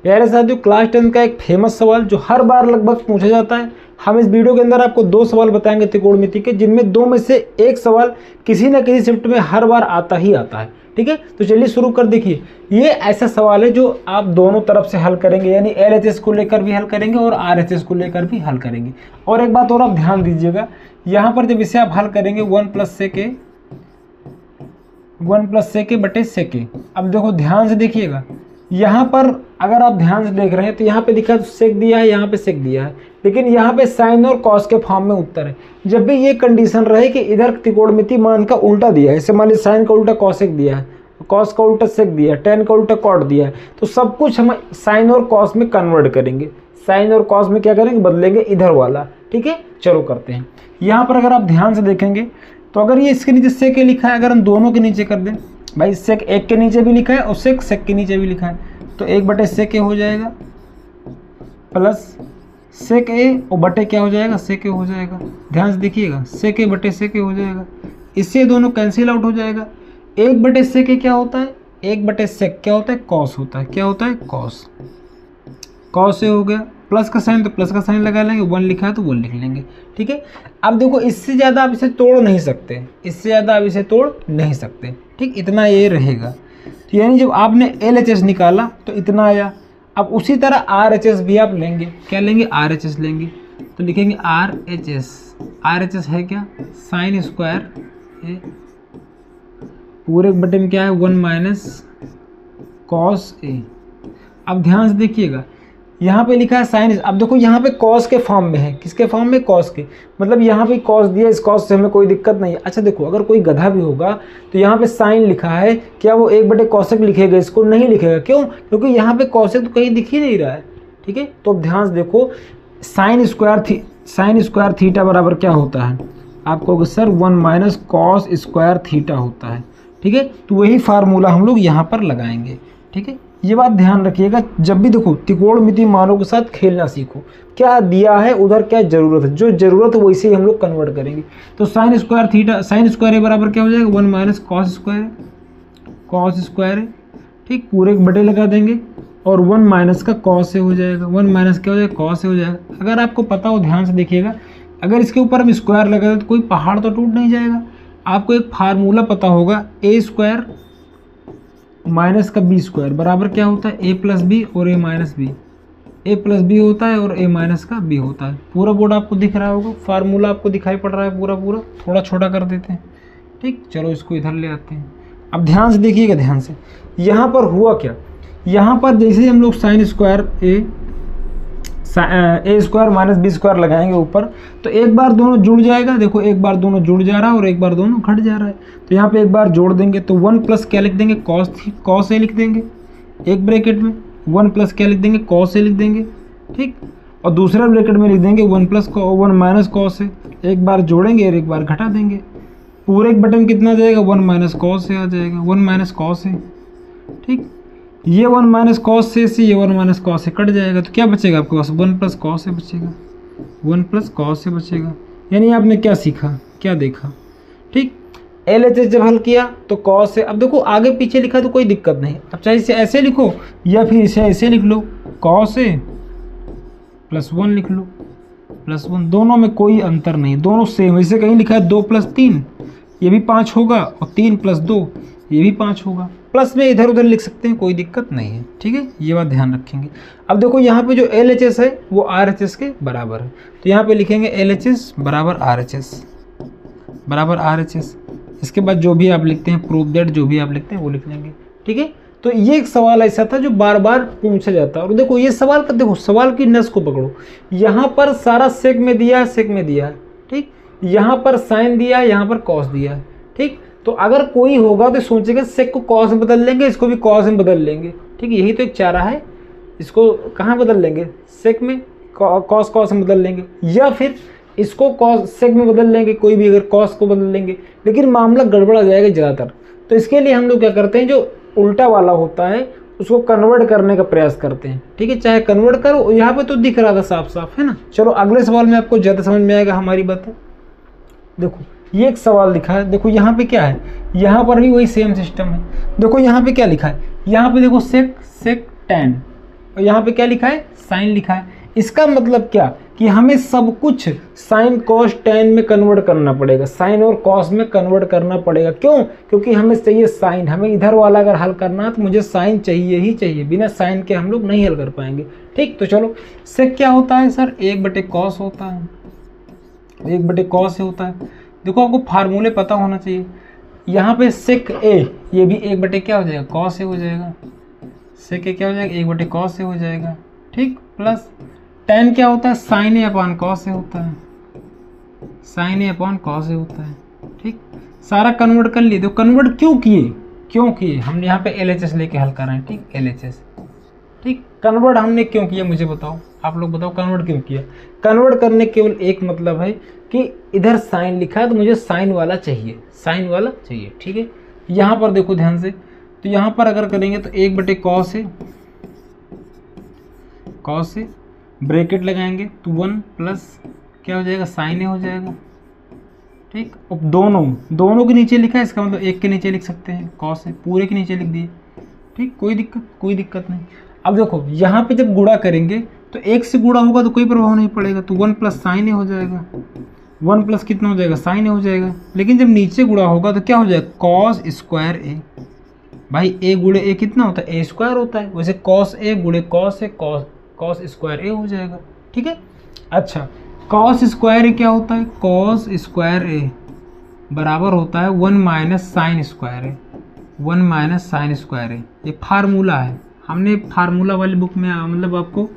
प्यारे साथियों, क्लास 10 का एक फेमस सवाल जो हर बार लगभग पूछा जाता है। हम इस वीडियो के अंदर आपको 2 सवाल बताएंगे त्रिकोणमिति के, जिनमें 2 में से एक सवाल किसी न किसी शिफ्ट में हर बार आता ही आता है। ठीक है, तो चलिए शुरू कर। देखिए, ये ऐसा सवाल है जो आप दोनों तरफ से हल करेंगे, यानी LHS को लेकर भी हल करेंगे और RHS को लेकर भी हल करेंगे। और एक बात और आप ध्यान दीजिएगा, यहाँ पर जब इसे आप हल करेंगे 1 + sec बटे sec। अब देखो ध्यान से देखिएगा, यहाँ पर अगर आप ध्यान से देख रहे हैं तो यहाँ पे दिखा तो सेक दिया है, यहाँ पे सेक दिया है, लेकिन यहाँ पे साइन और कॉस के फॉर्म में उत्तर है। जब भी ये कंडीशन रहे कि इधर त्रिकोणमिति मान का उल्टा दिया है, जैसे मान लीजिए साइन का उल्टा कॉसेक दिया है, कॉस का उल्टा सेक दिया है, टेन का उल्टा कॉट दिया है, तो सब कुछ हम साइन और कॉस में कन्वर्ट करेंगे। साइन और कॉस में क्या करेंगे, बदलेंगे इधर वाला। ठीक है, चलो करते हैं। यहाँ पर अगर आप ध्यान से देखेंगे तो अगर ये इसके नीचे सेक लिखा है, अगर हम दोनों के नीचे कर दें, भाई सेक एक के नीचे भी लिखा है और सेक के नीचे भी लिखा है, तो 1 बटे सेक ए हो जाएगा प्लस सेक ए और बटे क्या हो जाएगा, सेक ए हो जाएगा। ध्यान से देखिएगा, सेक ए बटे सेक ए हो जाएगा। इससे दोनों कैंसिल आउट हो जाएगा। 1 बटे सेक ए क्या होता है, 1 बटे सेक क्या होता है, कॉस होता है। क्या होता है, कॉस। कॉस ए हो गया, प्लस का साइन तो प्लस का साइन लगा लेंगे, 1 लिखा है तो 1 लिख लेंगे। ठीक है, अब देखो इससे ज़्यादा आप इसे तोड़ नहीं सकते, इससे ज़्यादा आप इसे तोड़ नहीं सकते। ठीक, इतना ये रहेगा। तो यानी जब आपने LHS निकाला तो इतना आया। अब उसी तरह RHS भी आप लेंगे। क्या लेंगे, RHS लेंगे, तो लिखेंगे RHS। RHS है क्या, साइन स्क्वायर ए पूरे बटे में क्या है, 1 - कॉस ए। अब ध्यान से देखिएगा, यहाँ पे लिखा है साइन। अब देखो यहाँ पे कॉस के फॉर्म में है, किसके फॉर्म में, कॉस के। मतलब यहाँ पे कॉस दिया, इस कॉस से हमें कोई दिक्कत नहीं है। अच्छा देखो, अगर कोई गधा भी होगा तो यहाँ पे साइन लिखा है, क्या वो 1 बटे कॉसेक लिखेगा, इसको नहीं लिखेगा। क्यों, क्योंकि यहाँ पे कॉसेक तो कहीं दिख ही नहीं रहा है। ठीक है, तो अब ध्यान से देखो, साइन स्क्वायर थीटा बराबर क्या होता है, आपको सर 1 - कॉस स्क्वायर थीटा होता है। ठीक है, तो वही फार्मूला हम लोग यहाँ पर लगाएंगे। ठीक है, ये बात ध्यान रखिएगा, जब भी देखो त्रिकोणमिति मानों के साथ खेलना सीखो। क्या दिया है उधर क्या ज़रूरत है, जो ज़रूरत है वैसे ही हम लोग कन्वर्ट करेंगे। तो साइन स्क्वायर ए बराबर क्या हो जाएगा, 1 - कॉस स्क्वायर ए। ठीक, पूरे बटे लगा देंगे और 1 - का कॉस ए हो जाएगा। 1 - क्या हो जाएगा, कॉस ए हो जाएगा। अगर आपको पता हो, ध्यान से देखिएगा, अगर इसके ऊपर हम स्क्वायर लगा दें तो कोई पहाड़ तो टूट नहीं जाएगा। आपको एक फार्मूला पता होगा, A स्क्वायर माइनस का बी स्क्वायर बराबर क्या होता है, A + b और A - b। A + b होता है और A - का b होता है। पूरा बोर्ड आपको दिख रहा होगा, फार्मूला आपको दिखाई पड़ रहा है पूरा। थोड़ा छोटा कर देते हैं। ठीक, चलो इसको इधर ले आते हैं। अब ध्यान से देखिएगा, ध्यान से, यहाँ पर हुआ क्या, यहाँ पर जैसे हम लोग sine square A square minus B square लगाएंगे ऊपर, तो एक बार दोनों जुड़ जाएगा। देखो, एक बार दोनों जुड़ जा रहा है और एक बार दोनों घट जा रहा है। तो यहाँ पे एक बार जोड़ देंगे तो 1 + क्या लिख देंगे, कॉस ए लिख देंगे, एक ब्रैकेट में 1 + क्या लिख देंगे, कॉस ए लिख देंगे। ठीक, और दूसरा ब्रैकेट में लिख देंगे 1 - कॉस ए। एक बार जोड़ेंगे और एक बार घटा देंगे। पूरे एक बटन कितना जाएगा, 1 - कॉस ए आ जाएगा, 1 - कॉस ए। ठीक, ये 1 - कॉस से ये 1 - कॉस से कट जाएगा, तो क्या बचेगा आपके पास, 1 + कॉस से बचेगा, 1 + कॉस से बचेगा। यानी आपने क्या सीखा, क्या देखा। ठीक, LHS जब हल किया तो कॉस से, अब देखो आगे पीछे लिखा तो कोई दिक्कत नहीं। अब चाहे इसे ऐसे लिखो या फिर इसे ऐसे लिख लो, कॉस ए + 1 लिख लो, +1, दोनों में कोई अंतर नहीं, दोनों सेम। इसे कहीं लिखा है 2 + 3, ये भी 5 होगा, और 3 + 2 ये भी 5 होगा। प्लस में इधर उधर लिख सकते हैं, कोई दिक्कत नहीं है। ठीक है, ये बात ध्यान रखेंगे। अब देखो यहाँ पे जो LHS है वो RHS के बराबर है, तो यहाँ पे लिखेंगे LHS बराबर RHS। इसके बाद जो भी आप लिखते हैं, प्रूफ दैट जो भी आप लिखते हैं वो लिख लेंगे। ठीक है, तो ये एक सवाल ऐसा था जो बार बार पूछा जाता है। और देखो ये सवाल का, देखो सवाल की नस को पकड़ो, यहाँ पर सारा सेक में दिया है। ठीक, यहाँ पर साइन दिया है, यहाँ पर कॉस दिया है। ठीक, तो अगर कोई होगा तो सोचेगा सेक को कॉस में बदल लेंगे, इसको भी कॉस में बदल लेंगे। ठीक, यही तो एक चारा है। इसको कहाँ बदल लेंगे, सेक में, कॉस में बदल लेंगे, या फिर इसको कॉस सेक में बदल लेंगे, कोई भी अगर कॉस को बदल लेंगे, लेकिन मामला गड़बड़ा जाएगा ज़्यादातर। तो इसके लिए हम लोग क्या करते हैं, जो उल्टा वाला होता है उसको कन्वर्ट करने का प्रयास करते हैं। ठीक है, चाहे कन्वर्ट करो, यहाँ पे तो दिख रहा था साफ साफ, है ना। चलो अगले सवाल में आपको ज़्यादा समझ में आएगा हमारी बात है। देखो ये एक सवाल लिखा है, देखो यहाँ पे क्या है, यहाँ पर भी वही सेम सिस्टम है। देखो यहाँ पे क्या लिखा है, यहाँ पे देखो सेक टेन, और यहाँ पे क्या लिखा है, साइन लिखा है। इसका मतलब क्या कि हमें सब कुछ साइन कॉस टेन में कन्वर्ट करना पड़ेगा, साइन और कॉस में कन्वर्ट करना पड़ेगा। क्यों? क्योंकि हमें चाहिए साइन, हमें इधर वाला अगर हल करना है तो मुझे साइन चाहिए ही चाहिए, बिना साइन के हम लोग नहीं हल कर पाएंगे। ठीक, तो चलो सेक क्या होता है सर, 1/cos होता है, 1/cos होता है। देखो आपको फार्मूले पता होना चाहिए। यहाँ पे सेक ए, ये भी 1 क्या हो जाएगा, cos ए हो जाएगा। सेक ए क्या हो जाएगा, 1/cos ए हो जाएगा। ठीक, प्लस tan क्या होता है, sign A upon cos A होता है, sign A upon cos A होता है। ठीक, सारा कन्वर्ट कर लिए। तो कन्वर्ट क्यों किए, हमने यहाँ पे LHS लेके हल कर रहे हैं। ठीक, LHS। ठीक, कन्वर्ट हमने क्यों किया मुझे बताओ, आप लोग बताओ कन्वर्ट क्यों किया। कन्वर्ट करने केवल एक मतलब है कि इधर साइन लिखा है तो मुझे साइन वाला चाहिए, साइन वाला चाहिए। ठीक है, यहाँ पर देखो ध्यान से, तो यहाँ पर अगर करेंगे तो 1/cos है, cos है, ब्रैकेट लगाएंगे तो 1 प्लस क्या हो जाएगा, साइन ए हो जाएगा। ठीक, अब दोनों के नीचे लिखा है, इसका मतलब एक के नीचे लिख सकते हैं, cos है, पूरे के नीचे लिख दिए। ठीक, कोई दिक्कत नहीं। अब देखो यहाँ पे जब गुणा करेंगे तो एक से गुणा होगा तो कोई प्रभाव नहीं पड़ेगा, तो 1 प्लस साइन ए हो जाएगा, 1 प्लस कितना हो जाएगा, साइन ए हो जाएगा। लेकिन जब नीचे गुणा होगा तो क्या हो जाएगा, cos स्क्वायर ए। भाई ए गुणे ए कितना होता है, ए स्क्वायर होता है, वैसे cos ए गुणे cos ए, cos स्क्वायर ए हो जाएगा। ठीक है, अच्छा cos स्क्वायर ए क्या होता है, cos स्क्वायर ए बराबर होता है 1 माइनस साइन स्क्वायर ए, 1 माइनस साइन स्क्वायर ए। ये फार्मूला है, हमने फार्मूला वाली बुक में मतलब आपको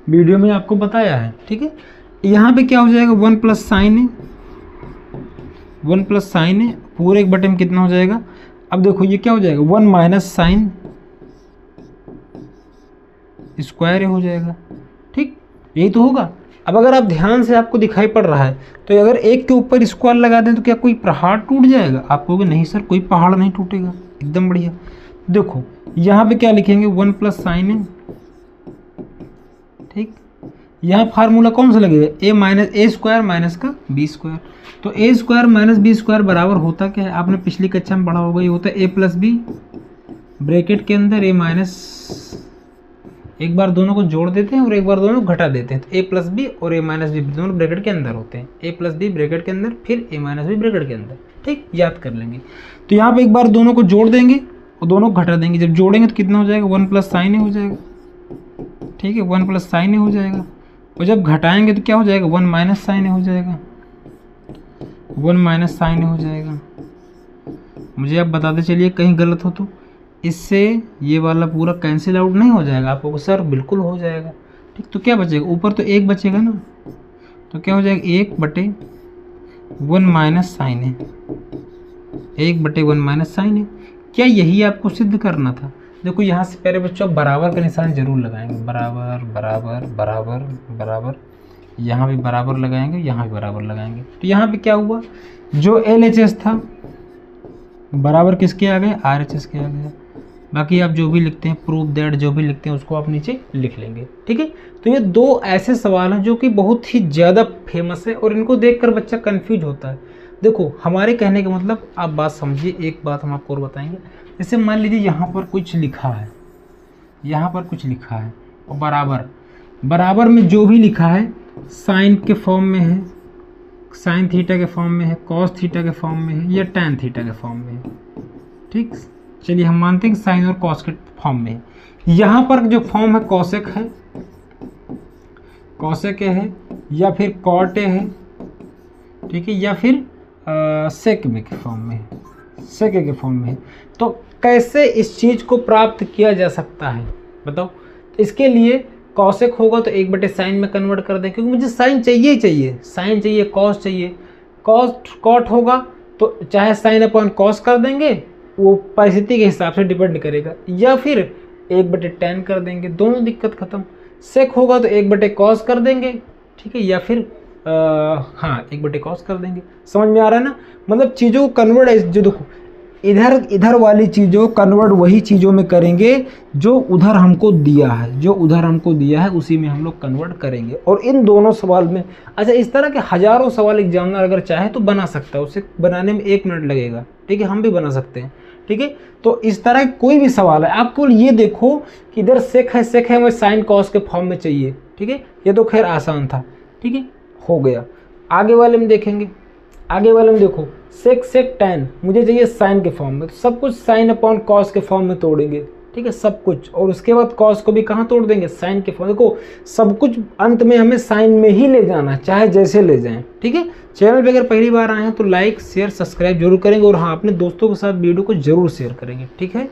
वीडियो में आपको बताया है। ठीक है, यहाँ पे क्या हो जाएगा, 1 प्लस साइन ए, 1 प्लस साइन ए पूरे 1 बटे में कितना हो जाएगा। अब देखो ये क्या हो जाएगा, 1 माइनस साइन स्क्वायर ए हो जाएगा। ठीक, यही तो होगा। अब अगर आप ध्यान से आपको दिखाई पड़ रहा है तो अगर एक के ऊपर स्क्वायर लगा दें तो क्या कोई पहाड़ टूट जाएगा, आप कहोगे नहीं सर कोई पहाड़ नहीं टूटेगा, एकदम बढ़िया। देखो यहाँ पे क्या लिखेंगे, 1 प्लस साइन ए। ठीक, यहाँ फार्मूला कौन सा लगेगा, ए माइनस ए स्क्वायर माइनस का बी स्क्वायर। तो ए स्क्वायर माइनस बी स्क्वायर बराबर होता क्या है, आपने पिछली कक्षा में पढ़ा होगा, ये होता है ए प्लस बी ब्रैकेट के अंदर ए माइनस, एक बार दोनों को जोड़ देते हैं और एक बार दोनों को घटा देते हैं, तो ए प्लस बी और ए माइनस बी दोनों ब्रैकेट के अंदर होते हैं, ए प्लस बी ब्रैकेट के अंदर फिर ए माइनस बी ब्रैकेट के अंदर। ठीक, याद कर लेंगे। तो यहाँ पे एक बार दोनों को जोड़ देंगे और दोनों को घटा देंगे, जब जोड़ेंगे तो कितना हो जाएगा, 1 प्लस साइन ए हो जाएगा। ठीक है, 1 प्लस साइन ए हो जाएगा, और जब घटाएंगे तो क्या हो जाएगा, 1 माइनस साइन ए हो जाएगा, 1 माइनस साइन ए हो जाएगा। मुझे आप बताते चलिए कहीं गलत हो तो, इससे ये वाला पूरा कैंसिल आउट नहीं हो जाएगा, आपको सर बिल्कुल हो जाएगा। ठीक, तो क्या बचेगा, ऊपर तो 1 बचेगा ना, तो क्या हो जाएगा, 1/1 माइनस साइन ए, 1/1 माइनस साइन ए। क्या यही आपको सिद्ध करना था। देखो यहाँ से पहले बच्चों बराबर का निशान जरूर लगाएंगे, बराबर बराबर बराबर बराबर, यहाँ भी बराबर लगाएंगे, यहाँ भी बराबर लगाएंगे। तो यहाँ पे क्या हुआ, जो LHS था बराबर किसके आ गए, RHS के आ गए। बाकी आप जो भी लिखते हैं, प्रूफ दैट जो भी लिखते हैं उसको आप नीचे लिख लेंगे। ठीक है, तो ये 2 ऐसे सवाल हैं जो कि बहुत ही ज़्यादा फेमस है और इनको देखकर बच्चा कंफ्यूज होता है। देखो हमारे कहने का मतलब आप बात समझिए, एक बात हम आपको और बताएंगे। जैसे मान लीजिए यहाँ पर कुछ लिखा है, यहाँ पर कुछ लिखा है और बराबर में जो भी लिखा है साइन के फॉर्म में है, साइन थीटा के फॉर्म में है, कॉस थीटा के फॉर्म में है या टैन थीटा के फॉर्म में है। ठीक, चलिए हम मानते हैं कि साइन और कॉस के फॉर्म में है। यहाँ पर जो फॉर्म है कॉसेक है, कॉसेक है या फिर कॉट है, ठीक है, या फिर सेक में के फॉर्म में है, सेक के फॉर्म में है। तो कैसे इस चीज़ को प्राप्त किया जा सकता है बताओ। तो इसके लिए कॉसेक होगा तो 1/साइन में कन्वर्ट कर दें, क्योंकि मुझे साइन चाहिए ही चाहिए, साइन चाहिए, कॉस चाहिए। कॉट होगा तो चाहे साइन अपॉन कॉस कर देंगे, वो परिस्थिति के हिसाब से डिपेंड करेगा, या फिर 1/tan कर देंगे, दोनों दिक्कत खत्म। सेक होगा तो 1/cos कर देंगे, ठीक है, या फिर हाँ 1/cos कर देंगे। समझ में आ रहा है ना, मतलब चीज़ों को कन्वर्ट, जो देखो इधर वाली चीज़ों कन्वर्ट वही चीज़ों में करेंगे जो उधर हमको दिया है, जो उधर हमको दिया है उसी में हम लोग कन्वर्ट करेंगे। और इन दोनों सवाल में, अच्छा इस तरह के हज़ारों सवाल एग्जामिनर अगर चाहे तो बना सकता है, उसे बनाने में 1 मिनट लगेगा, ठीक है, हम भी बना सकते हैं। ठीक है। तो इस तरह कोई भी सवाल है, आप केवल ये देखो कि इधर सेक है हमें साइन कॉस के फॉर्म में चाहिए, ठीक है। ये तो खैर आसान था, ठीक है, हो गया। आगे वाले में देखेंगे, आगे वाले में देखो सेक tan मुझे चाहिए साइन के फॉर्म में, तो सब कुछ साइन अपॉन कॉस के फॉर्म में तोड़ेंगे, ठीक है, सब कुछ। और उसके बाद कॉस को भी कहाँ तोड़ देंगे, साइन के फॉर्म। देखो सब कुछ अंत में हमें साइन में ही ले जाना, चाहे जैसे ले जाएं, ठीक है। चैनल पे अगर पहली बार आए हैं तो लाइक शेयर सब्सक्राइब जरूर करेंगे, और हाँ अपने दोस्तों के साथ वीडियो को जरूर शेयर करेंगे, ठीक है।